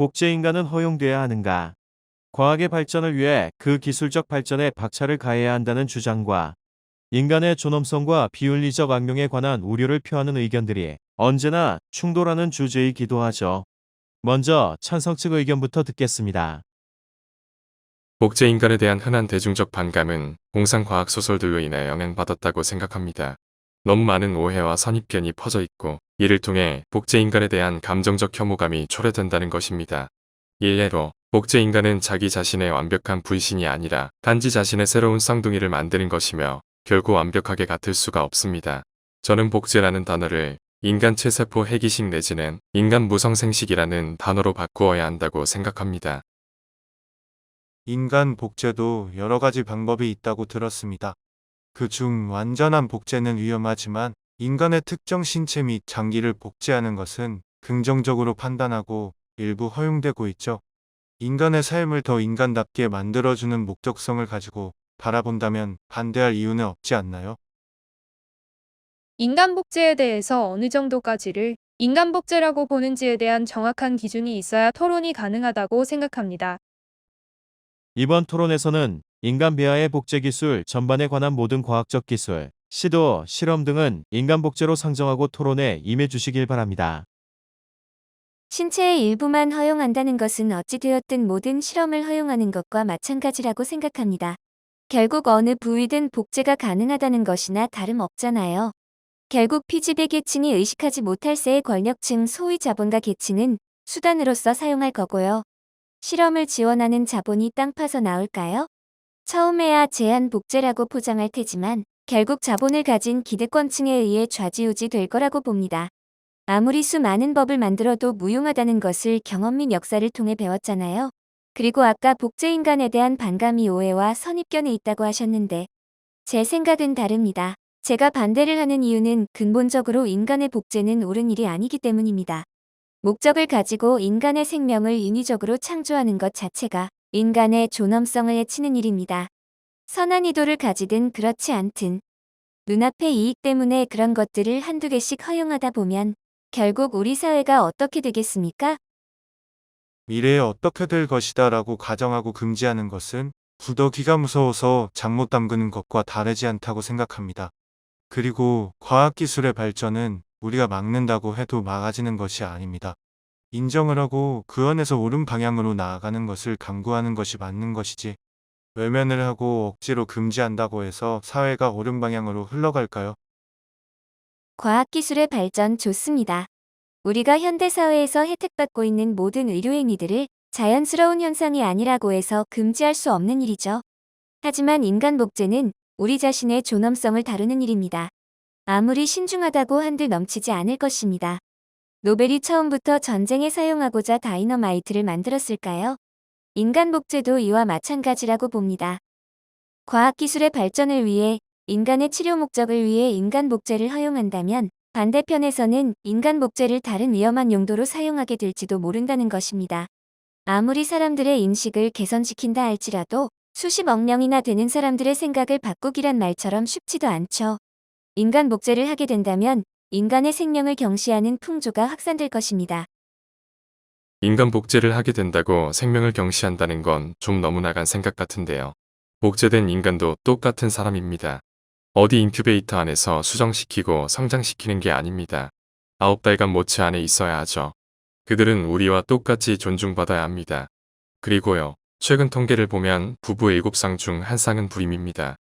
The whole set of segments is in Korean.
복제인간은 허용돼야 하는가? 과학의 발전을 위해 그 기술적 발전에 박차를 가해야 한다는 주장과 인간의 존엄성과 비윤리적 악용에 관한 우려를 표하는 의견들이 언제나 충돌하는 주제이기도 하죠. 먼저 찬성 측 의견부터 듣겠습니다. 복제 인간에 대한 흔한 대중적 반감은 공상 과학 소설들로 인해 영향받았다고 생각합니다. 너무 많은 오해와 선입견이 퍼져 있고 이를 통해 복제 인간에 대한 감정적 혐오감이 초래된다는 것입니다. 일례로 복제 인간은 자기 자신의 완벽한 분신이 아니라 단지 자신의 새로운 쌍둥이를 만드는 것이며 결코 완벽하게 같을 수가 없습니다. 저는 복제라는 단어를 인간 체세포 해기식 내지는 인간 무성생식이라는 단어로 바꾸어야 한다고 생각합니다. 인간 복제도 여러 가지 방법이 있다고 들었습니다. 그중 완전한 복제는 위험하지만 인간의 특정 신체 및 장기를 복제하는 것은 긍정적으로 판단하고 일부 허용되고 있죠. 인간의 삶을 더 인간답게 만들어주는 목적성을 가지고 바라본다면 반대할 이유는 없지 않나요? 인간 복제에 대해서 어느 정도까지를 인간 복제라고 보는지에 대한 정확한 기준이 있어야 토론이 가능하다고 생각합니다. 이번 토론에서는 인간 배아의 복제 기술 전반에 관한 모든 과학적 기술, 시도, 실험 등은 인간 복제로 상정하고 토론에 임해 주시길 바랍니다. 신체의 일부만 허용한다는 것은 어찌되었든 모든 실험을 허용하는 것과 마찬가지라고 생각합니다. 결국 어느 부위든 복제가 가능하다는 것이나 다름없잖아요. 결국 피지배 계층이 의식하지 못할 새의 권력층 소위 자본가 계층은 수단으로서 사용할 거고요. 실험을 지원하는 자본이 땅 파서 나올까요? 처음에야 제한 복제라고 포장할 테지만 결국 자본을 가진 기득권층에 의해 좌지우지 될 거라고 봅니다. 아무리 수많은 법을 만들어도 무용하다는 것을 경험 및 역사를 통해 배웠잖아요. 그리고 아까 복제인간에 대한 반감이 오해와 선입견에 있다고 하셨는데 제 생각은 다릅니다. 제가 반대를 하는 이유는 근본적으로 인간의 복제는 옳은 일이 아니기 때문입니다. 목적을 가지고 인간의 생명을 인위적으로 창조하는 것 자체가 인간의 존엄성을 해치는 일입니다. 선한 의도를 가지든 그렇지 않든 눈앞의 이익 때문에 그런 것들을 한두 개씩 허용하다 보면 결국 우리 사회가 어떻게 되겠습니까? 미래에 어떻게 될 것이다 라고 가정하고 금지하는 것은 구더기가 무서워서 장못 담그는 것과 다르지 않다고 생각합니다. 그리고 과학기술의 발전은 우리가 막는다고 해도 막아지는 것이 아닙니다. 인정을 하고 그 안에서 옳은 방향으로 나아가는 것을 강구하는 것이 맞는 것이지, 외면을 하고 억지로 금지한다고 해서 사회가 옳은 방향으로 흘러갈까요? 과학기술의 발전 좋습니다. 우리가 현대사회에서 혜택받고 있는 모든 의료행위들을 자연스러운 현상이 아니라고 해서 금지할 수 없는 일이죠. 하지만 인간 복제는 우리 자신의 존엄성을 다루는 일입니다. 아무리 신중하다고 한들 넘치지 않을 것입니다. 노벨이 처음부터 전쟁에 사용하고자 다이너마이트를 만들었을까요? 인간 복제도 이와 마찬가지라고 봅니다. 과학기술의 발전을 위해 인간의 치료 목적을 위해 인간 복제를 허용한다면 반대편에서는 인간 복제를 다른 위험한 용도로 사용하게 될지도 모른다는 것입니다. 아무리 사람들의 인식을 개선시킨다 할지라도 수십억 명이나 되는 사람들의 생각을 바꾸기란 말처럼 쉽지도 않죠. 인간 복제를 하게 된다면 인간의 생명을 경시하는 풍조가 확산될 것입니다. 인간 복제를 하게 된다고 생명을 경시한다는 건 좀 너무 나간 생각 같은데요. 복제된 인간도 똑같은 사람입니다. 어디 인큐베이터 안에서 수정시키고 성장시키는 게 아닙니다. 9달간 모체 안에 있어야 하죠. 그들은 우리와 똑같이 존중받아야 합니다. 그리고요, 최근 통계를 보면 부부 7쌍 중 1쌍은 불임입니다.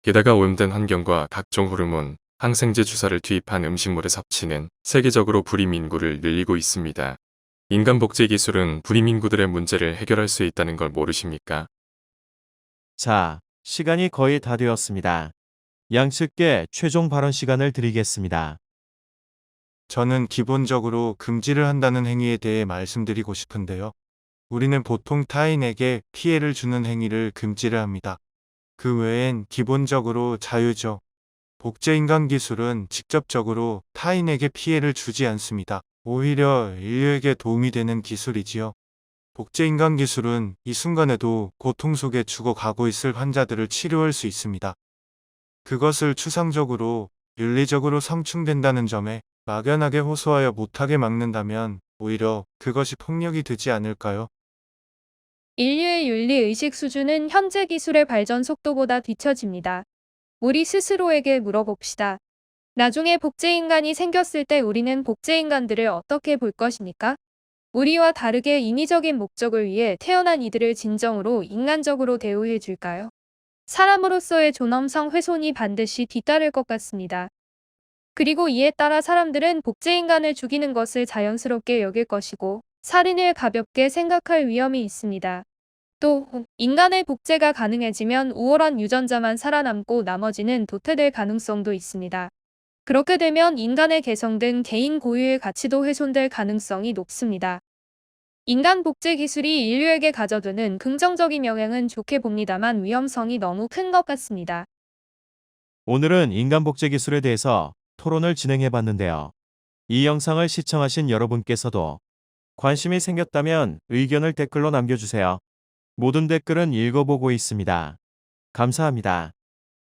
게다가 오염된 환경과 각종 호르몬, 항생제 주사를 투입한 음식물의 섭취는 세계적으로 불임 인구를 늘리고 있습니다. 인간 복제 기술은 불임 인구들의 문제를 해결할 수 있다는 걸 모르십니까? 자, 시간이 거의 다 되었습니다. 양측께 최종 발언 시간을 드리겠습니다. 저는 기본적으로 금지를 한다는 행위에 대해 말씀드리고 싶은데요. 우리는 보통 타인에게 피해를 주는 행위를 금지를 합니다. 그 외엔 기본적으로 자유죠. 복제인간 기술은 직접적으로 타인에게 피해를 주지 않습니다. 오히려 인류에게 도움이 되는 기술이지요. 복제인간 기술은 이 순간에도 고통 속에 죽어가고 있을 환자들을 치료할 수 있습니다. 그것을 추상적으로, 윤리적으로 성충된다는 점에 막연하게 호소하여 못하게 막는다면 오히려 그것이 폭력이 되지 않을까요? 인류의 윤리의식 수준은 현재 기술의 발전 속도보다 뒤처집니다. 우리 스스로에게 물어봅시다. 나중에 복제인간이 생겼을 때 우리는 복제인간들을 어떻게 볼 것입니까? 우리와 다르게 인위적인 목적을 위해 태어난 이들을 진정으로 인간적으로 대우해 줄까요? 사람으로서의 존엄성 훼손이 반드시 뒤따를 것 같습니다. 그리고 이에 따라 사람들은 복제인간을 죽이는 것을 자연스럽게 여길 것이고 살인을 가볍게 생각할 위험이 있습니다. 또 인간의 복제가 가능해지면 우월한 유전자만 살아남고 나머지는 도태될 가능성도 있습니다. 그렇게 되면 인간의 개성 등 개인 고유의 가치도 훼손될 가능성이 높습니다. 인간 복제 기술이 인류에게 가져두는 긍정적인 영향은 좋게 봅니다만 위험성이 너무 큰 것 같습니다. 오늘은 인간 복제 기술에 대해서 토론을 진행해 봤는데요. 이 영상을 시청하신 여러분께서도 관심이 생겼다면 의견을 댓글로 남겨주세요. 모든 댓글은 읽어보고 있습니다. 감사합니다.